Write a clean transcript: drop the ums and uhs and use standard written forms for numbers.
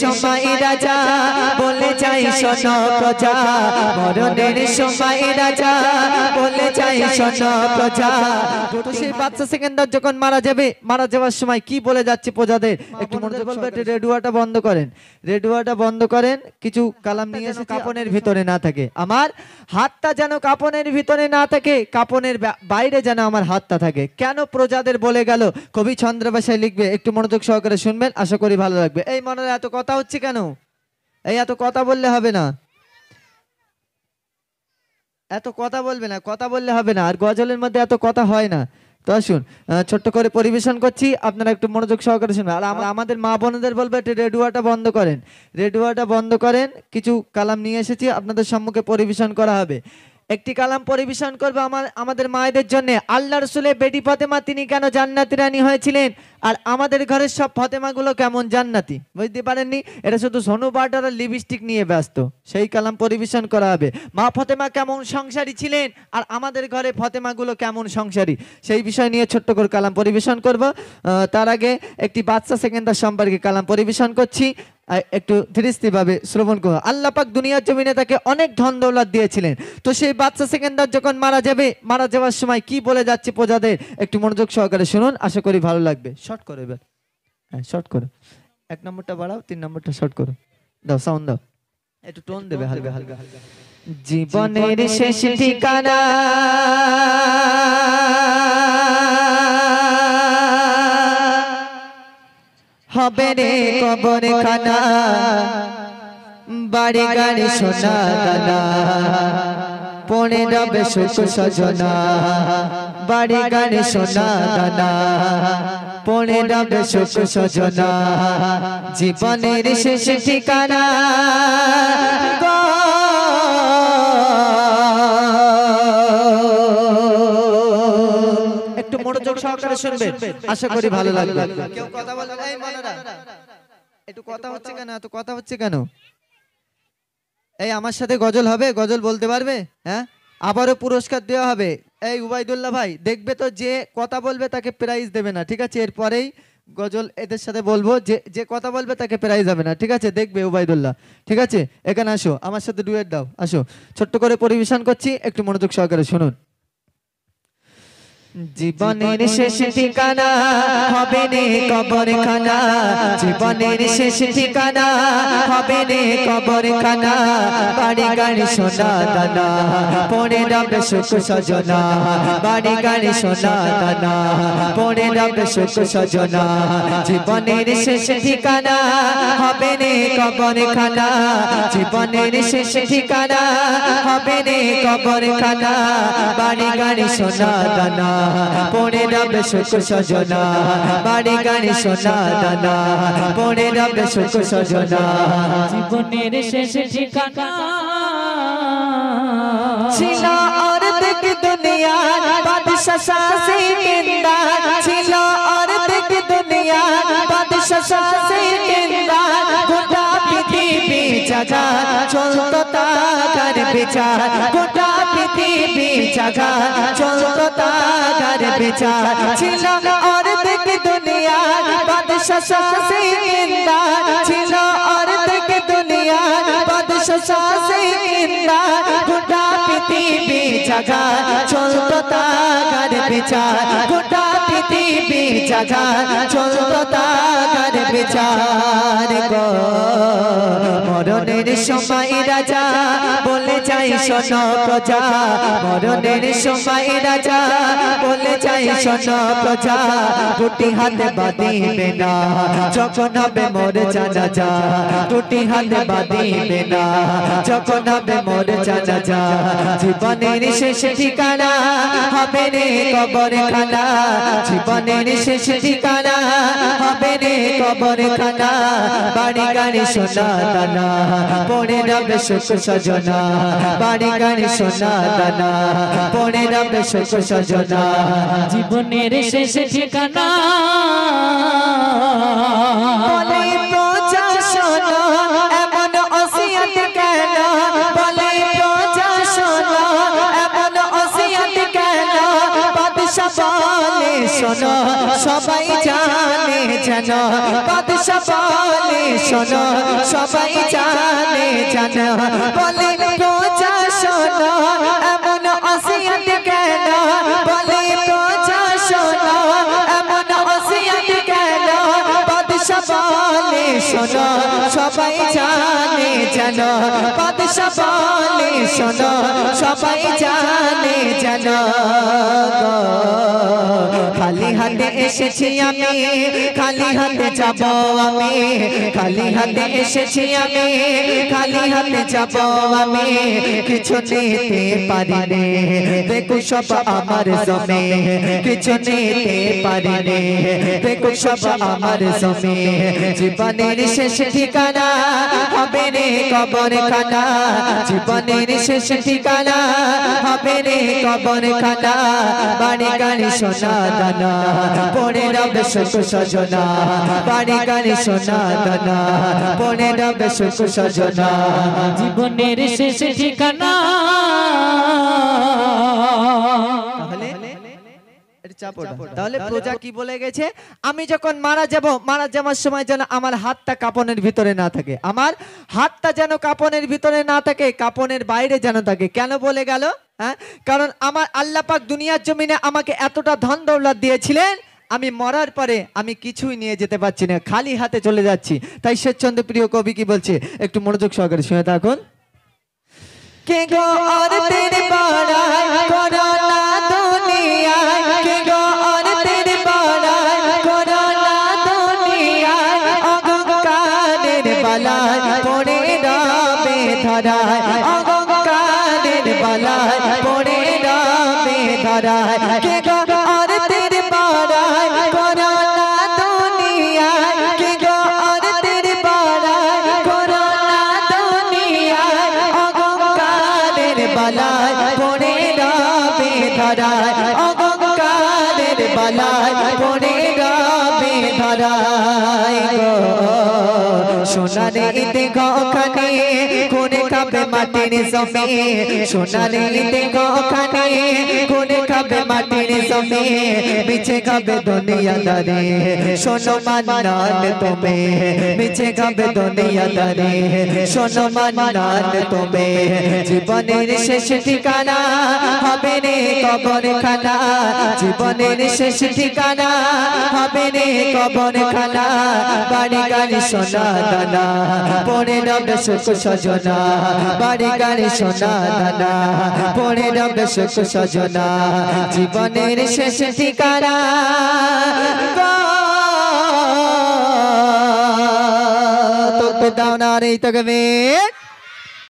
সময় রাজা বলে যাই শোনো প্রজা, মরণের সময় রাজা বলে যাই শোনো প্রজা। তো সেই বাচ্চা সেকেন্ডার যখন মারা যাবে, মারা যাওয়ার সময় কি বলে যাচ্ছে প্রজাদের, একটু মনোযোগ বলবে। রেডিওটা বন্ধ করেন, রেডিওটা বন্ধ করেন। কিছু কালাম নিয়ে এসে কাপনের ভিতরে না থাকে, আমার হাতটা যেন কাপনের ভিতরে না থাকে, কাপনের বাইরে যেন আমার হাতটা থাকে। কেন প্রজাদের বলে গেল, কবি ছন্দ ভাষায় লিখবে, একটু মনোযোগ সহকারে শুনবেন, আশা করি ভালো লাগবে। এই মনে এত কথা হচ্ছে কেন? এই এত কথা বললে হবে না, এত কথা বলবে না, কথা বললে হবে না। আর গজলের মধ্যে এত কথা হয় না। তো আসুন ছোট্ট করে পরিবেশন করছি, আপনারা একটু মনোযোগ সহকারে শুনবেন। আর আমাদের মা বোনদের বলবে একটু রেডিওটা বন্ধ করেন, রেডিওটা বন্ধ করেন। কিছু কালাম নিয়ে এসেছি, আপনাদের সম্মুখে পরিবেশন করা হবে। একটি কালাম পরিবেশন করবে আমাদের মায়েদের জন্য। আল্লাহ রসুলের বেটি ফাতেমা তিনি কেন জান্নাতি রানী হয়েছিলেন, আর আমাদের ঘরের সব ফাতেমাগুলো কেমন জান্নাতি, বুঝতে পারেননি? এটা শুধু সোনু বাটার আর লিপস্টিক নিয়ে ব্যস্ত, সেই কালাম পরিবেশন করা হবে। মা ফাতেমা কেমন সংসারী ছিলেন, আর আমাদের ঘরে ফাতেমাগুলো কেমন সংসারী, সেই বিষয় নিয়ে ছোট্ট করে কালাম পরিবেশন করব। তার আগে একটি বাচ্চা সেকেন্ডার সম্পর্কে কালাম পরিবেশন করছি, একটু ধীরস্থির ভাবে শ্রবণ করো। আল্লাহ পাক দুনিয়ার জমিনে তাকে অনেক ধন দৌলত দিয়েছিলেন। তো সেই বাচ্চা সেকেন্ডার যখন মারা যাবে, মারা যাওয়ার সময় কি বলে যাচ্ছে প্রজাদের, একটু মনোযোগ সহকারে শুনুন, আশা করি ভালো লাগবে। শর্ট করো এবার, হ্যাঁ শর্ট করো, 1 নম্বরটা বাড়াও, 3 নম্বরটা শর্ট করো, দাও সাউন্ড দাও, একটু টোন দেবে হালকা হালকা। জীবনের শেষ ঠিকানা হবে রে কবরখানা, বাড়ি গাড়ি সোনা দানা, পড়ে রবে সুখ সজনা, বাড়ি গাড়ি সোনা দানা, পড়ে রবে সুখ সজনা। জীবনের শেষ ঠিকানা একটু মনোযোগ সহকারে শুনবেন, আশা করি ভালো লাগবে। কেউ কথা বলবে না, এই মনেরা একটু কথা হচ্ছে কেন, এত কথা হচ্ছে কেন? এই আমার সাথে গজল হবে, গজল বলতে পারবে? হ্যাঁ, আবারও পুরস্কার দেওয়া হবে। এই উবাইদুল্লাহ ভাই দেখবে তো, যে কথা বলবে তাকে প্রাইজ দেবে না, ঠিক আছে? এরপরেই গজল এদের সাথে বলবো, যে কথা বলবে তাকে প্রাইজ হবে না, ঠিক আছে? দেখবে উবাইদুল্লাহ, ঠিক আছে? এখানে আসো, আমার সাথে ডুয়েট দাও, আসো। ছোট্ট করে পরিবেশন করছি, একটু মনোযোগ সহকারে শুনুন। জীবনের শেষ ঠিকানা হবে রে কবরখানা, জীবনের শেষ ঠিকানা হবে রে কবরখানা, বাড়ি গাড়ি সোনা দানা, পড়ে রবে সুখ সজনা, বাড়ি গাড়ি সোনা দানা, পড়ে রবে সুখ সজনা। জীবনের শেষ ঠিকানা হবে রে কবরখানা, জীবনের শেষ ঠিকানা হবে রে কবরখানা, বাড়ি গাড়ি সোনা দানা, পড়ে রবে সুখ সজনা, বাড়ি গাড়ি সোনা দানা, পড়ে রবে সুখ সজনা। জীবনের শেষ ঠিকানা ছিল অর্ধেক দুনিয়া, বাদশাহ শাসিন্দা ছিল অর্ধেক দুনিয়া, বাদশাহ শাসিন্দা, গোটা পৃথিবী জাগা চলতো তার বিচার, গোটা পৃথিবী জাগা চলতো তার বিচার। ছিল অর্ধেক দুনিয়া, বাদশাহ শাসিন্দা ছিল অর্ধেক দুনিয়া, বাদশাহ শাসিন্দা, গোটা পৃথিবী জাগা চলতো তার বিচার, গোটা পৃথিবী জাগা চলতো তার বিচার গো। মরণের সময় রাজা বলে যাই শোনো প্রজা, মরণের সময় রাজা বলে যাই শোনো প্রজা, দুটি হাতে বাঁধিবে না যখন হবে মোর জানাজা, দুটি হাতে বাঁধিবে না যখন হবে মোর জানাজা। জীবনের শেষ ঠিকানা হবে রে কবরখানা, জীবনের শেষ ঠিকানা হবে রে কবরখানা, বাড়ি গাড়ি সোনা দানা, পড়ে রবে সুখ সজনা, বাড়ি গাড়ি সোনা দানা, পড়ে রবে সুখ সজনা। জীবনের শেষ ঠিকানা বলে প্রজা শোনো এমন ওসিয়ত কেন, বলে প্রজা শোনো এমন ওসিয়ত কেন, বাদশা বলে শোনো সবাই জানে যেন বাদশা বলে শোনো সবাই জানে যেন বলে প্রজা শোনো এমন ওসিয়ত কেন বলে প্রজা শোনো এমন ওসিয়ত কেন বাদশা বলে শোনো সবাই জানে যেন বাদশা বলে শোনো সবাই জানে যেন খালি হাতে এসেছি আমি খালি হাতে যাব আমি খালি হাতে এসেছি আমি খালি হাতে যাব আমি কিছু নিতে পারি নে দেখো সব আমার জমে কিছু নিতে পারি নে দেখো সব আমার জমে জীবনের শেষ ঠিকানা হবে রে কবর খানা জীবনের শেষ ঠিকানা হবে রে কবর খানা বাড়ি গাড়ি সোনা দানা পড়ে রবে সুখ সজনা বাড়ি গাড়ি সোনা দানা পড়ে রবে সুখ সজনা জীবনের শেষ ঠিকানা তাহলে প্রজা কি বলে গেছে আমি যখন মারা যাওয়ার সময় যেন আমার হাতটা কাপনের ভিতরে না থাকে আমার হাতটা যেন কাপনের ভিতরে না থাকে কাপনের বাইরে যেন থাকে কেন বলে গেল হ্যাঁ কারণ আমার আল্লাহ পাক দুনিয়ার জমিনে আমাকে এতটা ধন দৌলত দিয়েছিলেন আমি মরার পরে আমি কিছুই নিয়ে যেতে পারছি না খালি হাতে চলে যাচ্ছি তাই শেষচন্দ্র প্রিয় কবি কি বলছে একটু মনোযোগ সহকারে শুনে থাকুন কে গো আর তেরে বাড়ায় করোনা দুনিয়ায় কে গো আর তেরে বাড়ায় করোনা দুনিয়ায় অহংকারের বালায় পড়ে রবে ধরায় অহংকারের বালায় পড়ে রবে ধরায় কে গো আর তেরে বাড়ায় করোনা দুনিয়ায় কে গো আর তেরে বাড়ায় করোনা দুনিয়ায় বালায় পড়ে রবে ধরায় অহংকারের বালায় পড়ে রবে ধরায় গো সোনারে দেখো খানে কোনে খাবে মাটির জমি সোনারে দেখো খানে কোনে খাবে মাটির জমি মিছে খাবে দুনিয়া দারে শোনো মান্নান তুমি মিছে খাবে দুনিয়া দারে শোনো মান্নান তুমি জীবনের শেষ ঠিকানা হবে রে কবর খানা জীবনের শেষ ঠিকানা হবে রে কবর খানা বাড়ি গাড়ি সোনা দানা পড়ে রবে সুখ সজনা বাড়ি গাড়ি সোনা দানা পড়ে রবে সুখ সজনা জীবনের শেষ ঠিকানা তো দাও না রে তকবীর